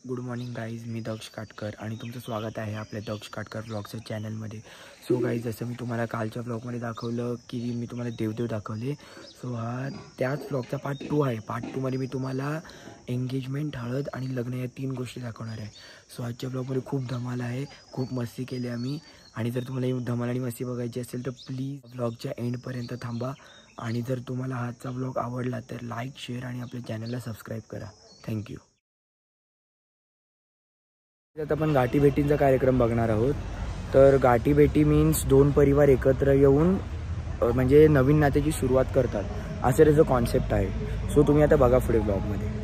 Good morning guys, मी दक्ष काटकर आणि तुमचं स्वागत आहे आपल्या दक्ष काटकर ब्लॉगच्या चॅनलमध्ये. सो गाईज, जसं मी तुम्हाला कालच्या ब्लॉगमध्ये दाखवलं की मी तुम्हाला देवदेव दाखवले, सो हा त्याच ब्लॉगचा पार्ट 2 आहे. पार्ट 2मध्ये मी तुम्हाला एंगेजमेंट, हळद आणि लग्न या 3 गोष्टी दाखवणार आहे. सो आजच्या ब्लॉगमध्ये खूप धमाल आहे, खूप मस्ती केली आम्ही. आणि जर तुम्हाला ही धमाल आणि मस्ती बघायची असेल तर प्लीज ब्लॉगच्या एंडपर्यंत थांबा. आणि जर तुम्हाला आजचा ब्लॉग आवडला तर लाईक, शेअर आणि आपल्या चॅनलला सबस्क्राईब करा. थँक्यू. आता आपण गाठीभेटींचा कार्यक्रम बघणार आहोत. तर गाठीभेटी मीन्स 2 परिवार एकत्र येऊन म्हणजे नवीन नात्याची सुरुवात करतात, असं त्याचं कॉन्सेप्ट आहे. सो तुम्ही आता बघा पुढे ब्लॉगमध्ये.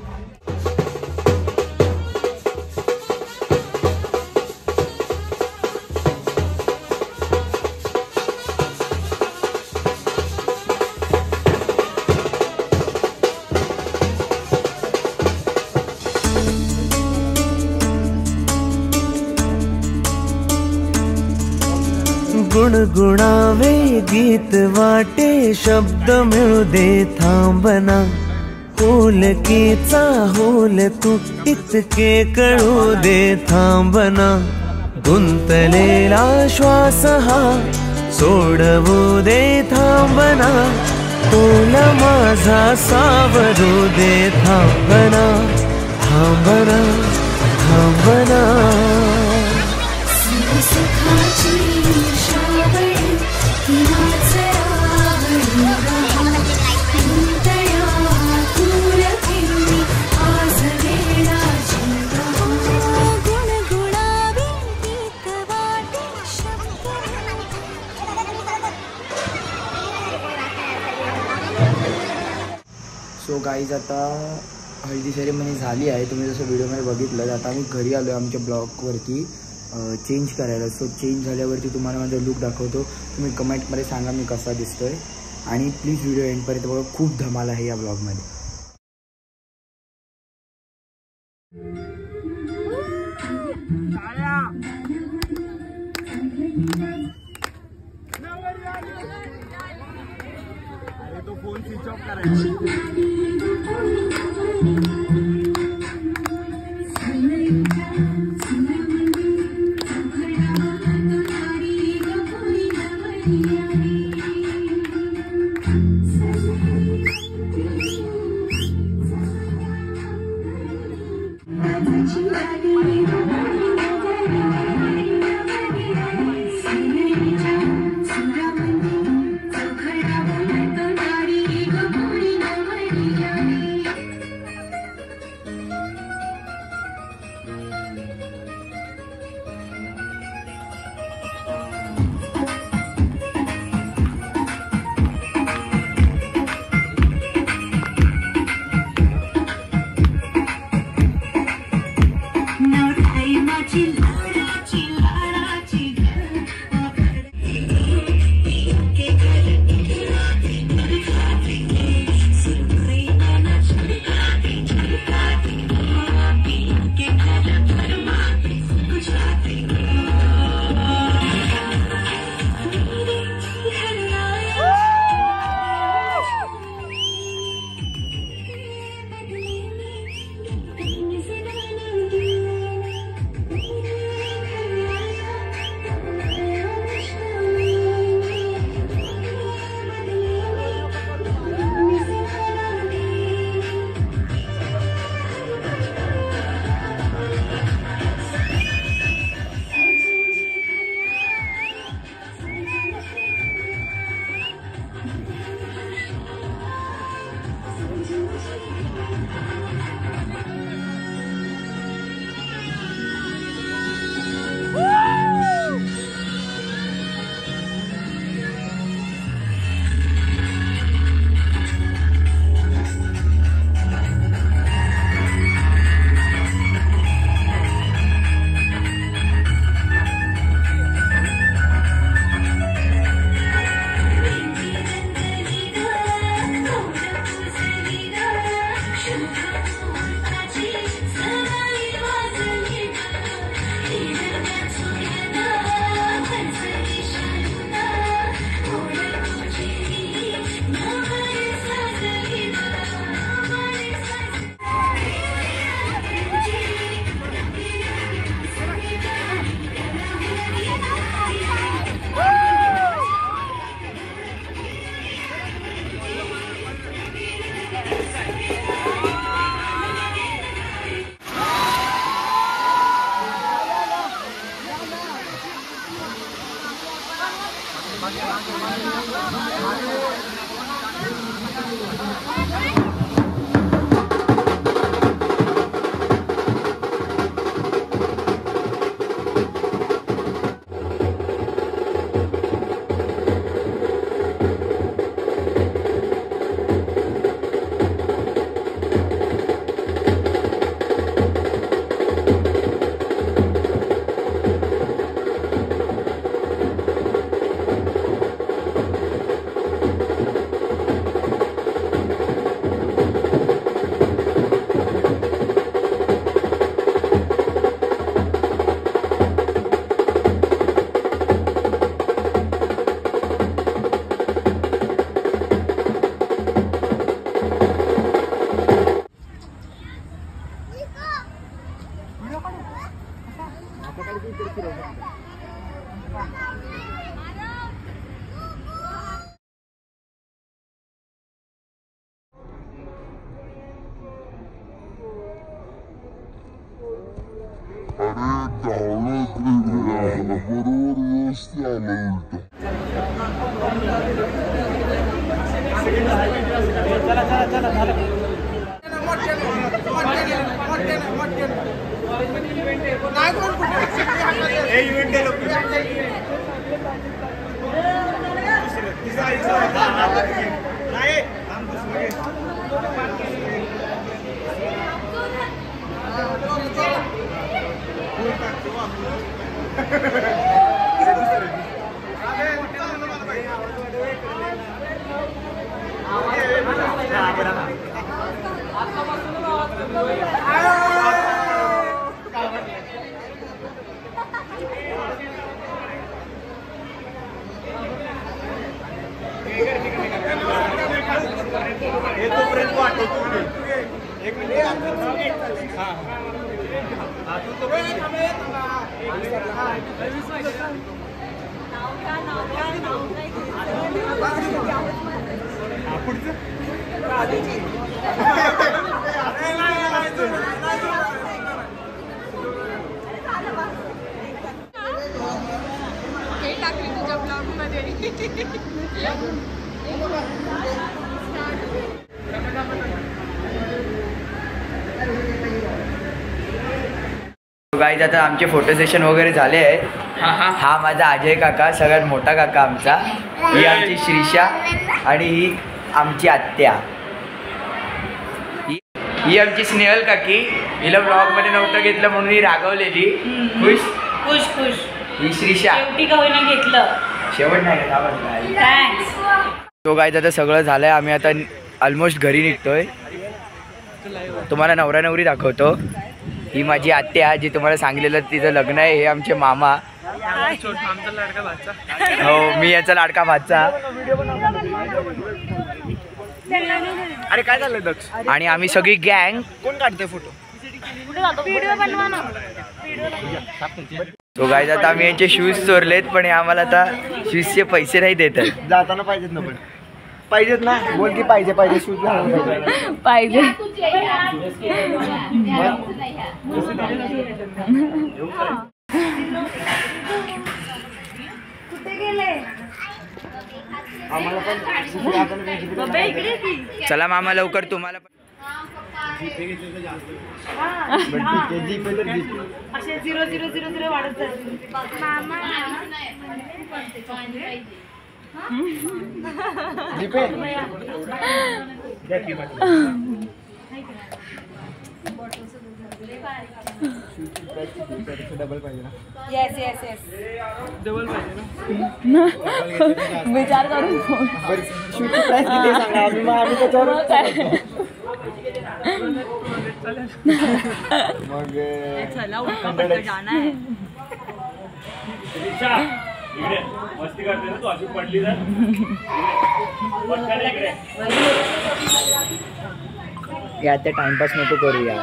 गुणगुणावे गीत वाटे, शब्द मिळू दे थांबना. होलकीचा होल तू इतके कळू दे थांबना. गुंतलेला श्वास हा सोडवू दे थांबना. तोल माझा सावरू दे थांबना. थांबना थांबना. सो गाईज, आता हळदी सेरेमनी झाली आहे. तुम्ही जसं व्हिडिओमध्ये बघितलं. आता आम्ही घरी आलो आहे आमच्या ब्लॉगवरती चेंज करायला. सो चेंज झाल्यावरती तुम्हाला माझा लुक दाखवतो. तुम्ही कमेंटमध्ये सांगा मी कसा दिसतोय. आणि प्लीज व्हिडिओ एंडपर्यंत बघा, खूप धमाल आहे या ब्लॉगमध्ये. तो फोन स्विच ऑफ करायचा. गाईज आता आमचे फोटो सेशन वगैरे झाले आहे. हा माझा अजय काका, सगळ्यात मोठा काका आमचा. ही आमची श्रीषा आणि ही आमची आत्या. ही आमची स्नेहल काकी. हिला ब्लॉग मध्ये नव्हतं घेतलं म्हणून ही रागवलेली. खुश खुश खुश. ही श्रीषा शेवटी का होईना घेतलं. शेवट नाही का? तो गाईज आता सगळं झालंय. आम्ही आता ऑलमोस्ट घरी निघतोय. तुम्हाला नवरा नवरी दाखवतो. ही माझी आत्या, जी तुम्हाला सांगलेलं तिचं लग्न आहे. हे आमचे मामा. हो, मी याचा लाडका भाचा. अरे काय झालं दक्ष? आणि आम्ही सगळी गँग. कोण काढते फोटो? तो गाईज आता आम्ही यांचे शूज चोरलेत, पण हे आम्हाला आता शूजचे पैसे नाही देत आहेत. जाताना पाहिजेत ना, पण पाहिजेत ना. बोल की पाहिजे पाहिजे शूज पाहिजे. चला मामा लवकर. तुम्हाला पण असे 0-0-0-0 वाढत जातील. डबल पाहिजे ना. Yes yes yes. डबल पाहिजे ना. विचार करून शूजची प्राइस किती सांगा. आम्ही त्याच्यावर मग चला ऊपर जाना है. मस्ती करते ना तू अशी पडली तर आता टाइमपास नको करूया.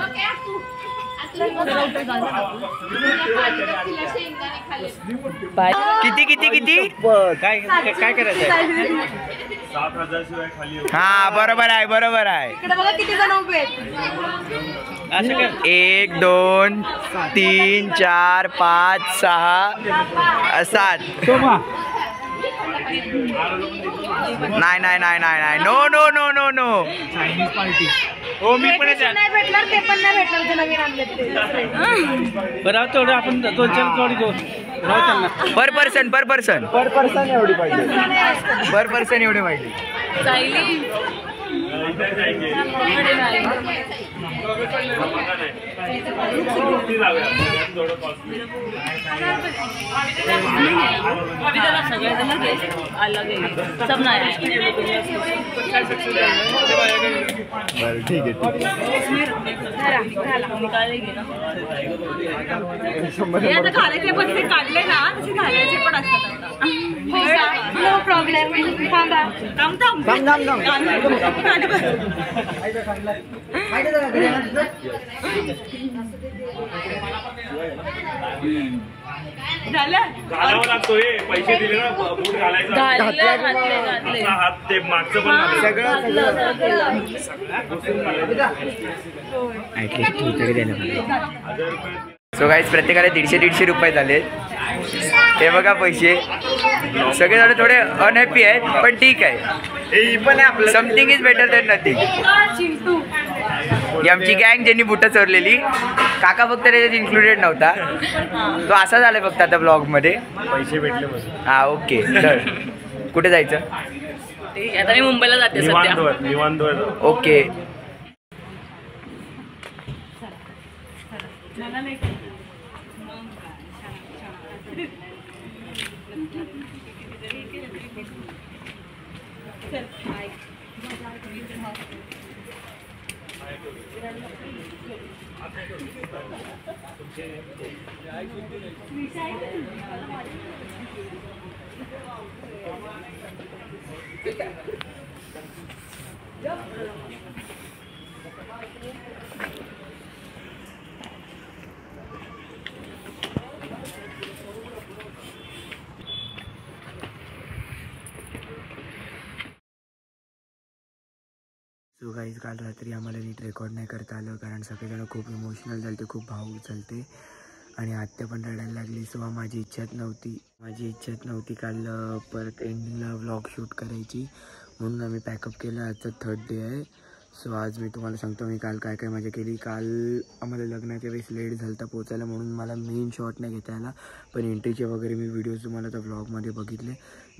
किती किती किती काय काय करायचं? 7,000 शिवाय खाली. हा बरोबर आहे बरोबर आहे. इकडे बघा किती जण उभे आहेत. 1 2 3 4 5 6 7. नाही नाही नाही नाही. No no no no no. Chinese party. हो मी पण नाही भेटणार. ते पण नाही भेटणार. ते नवीन आणले ते. बरं तेवढं आपण 2-4 जोडी घेऊ. पर पर्सन पर पर्सन पर पर्सन एवढी पाहिजे. पर पर्सन एवढे पाहिजे. सब नाही. ठीक आहे. घालायचे पण ते काढले ना तसे घालायचे पण असतात. No problem. थांबा. थांब थांब थांब थांब. घालावं लागतो हे पैसे दिले ना बूट घालायचा आपला हात ते मागचं पण सो गाईज प्रत्येकाला 150-150 रुपये झाले. हे बघा पैसे. सगळेजण थोडे अनहॅपी आहेत पण ठीक आहे. पण आपलं something is better than nothing. ही आमची गँग ज्यांनी बुटं चोरलेली. काका फक्त त्याच्यात इन्क्लुडेड नव्हता. तो असा झालाय फक्त आता ब्लॉग मध्ये. पैसे भेटले बस. हा ओके. तर कुठे जायचं? आता मी मुंबईला जाते सध्या. निवांत ओके. सो गाईज काल रात्री आम्हाला नीट रेकॉर्ड नाही करता आलं कारण सगळेजण खूप इमोशनल झाले, खूप भावूक झाले आणि आत्या पण रडायला लागली. सो माझी इच्छाच नव्हती काल परत एंडिंगला व्लॉग शूट करायची म्हणून आम्ही पॅकअप केलं. आजचं 3rd डे आहे. सो आज मी तुम्हाला सांगतो मी काल काय काय मजा केली. काल आम्हाला लग्नाच्या वेळेस लेट झालं होता पोचायला म्हणून मला मेन शॉट नाही घेता आला पण एंट्रीचे वगैरे मी व्हिडिओज तुम्हाला त्या व्लॉगमध्ये बघितले.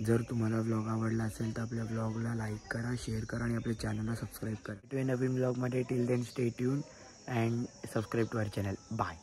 जर तुम्हाला व्लॉग आवडला असेल तर आपल्या व्लॉगला लाईक करा, शेअर करा आणि आपल्या चॅनलला सबस्क्राईब करा. भेटूया नवीन व्लॉगमध्ये. Till then stay tune and subscribe to our channel. Bye.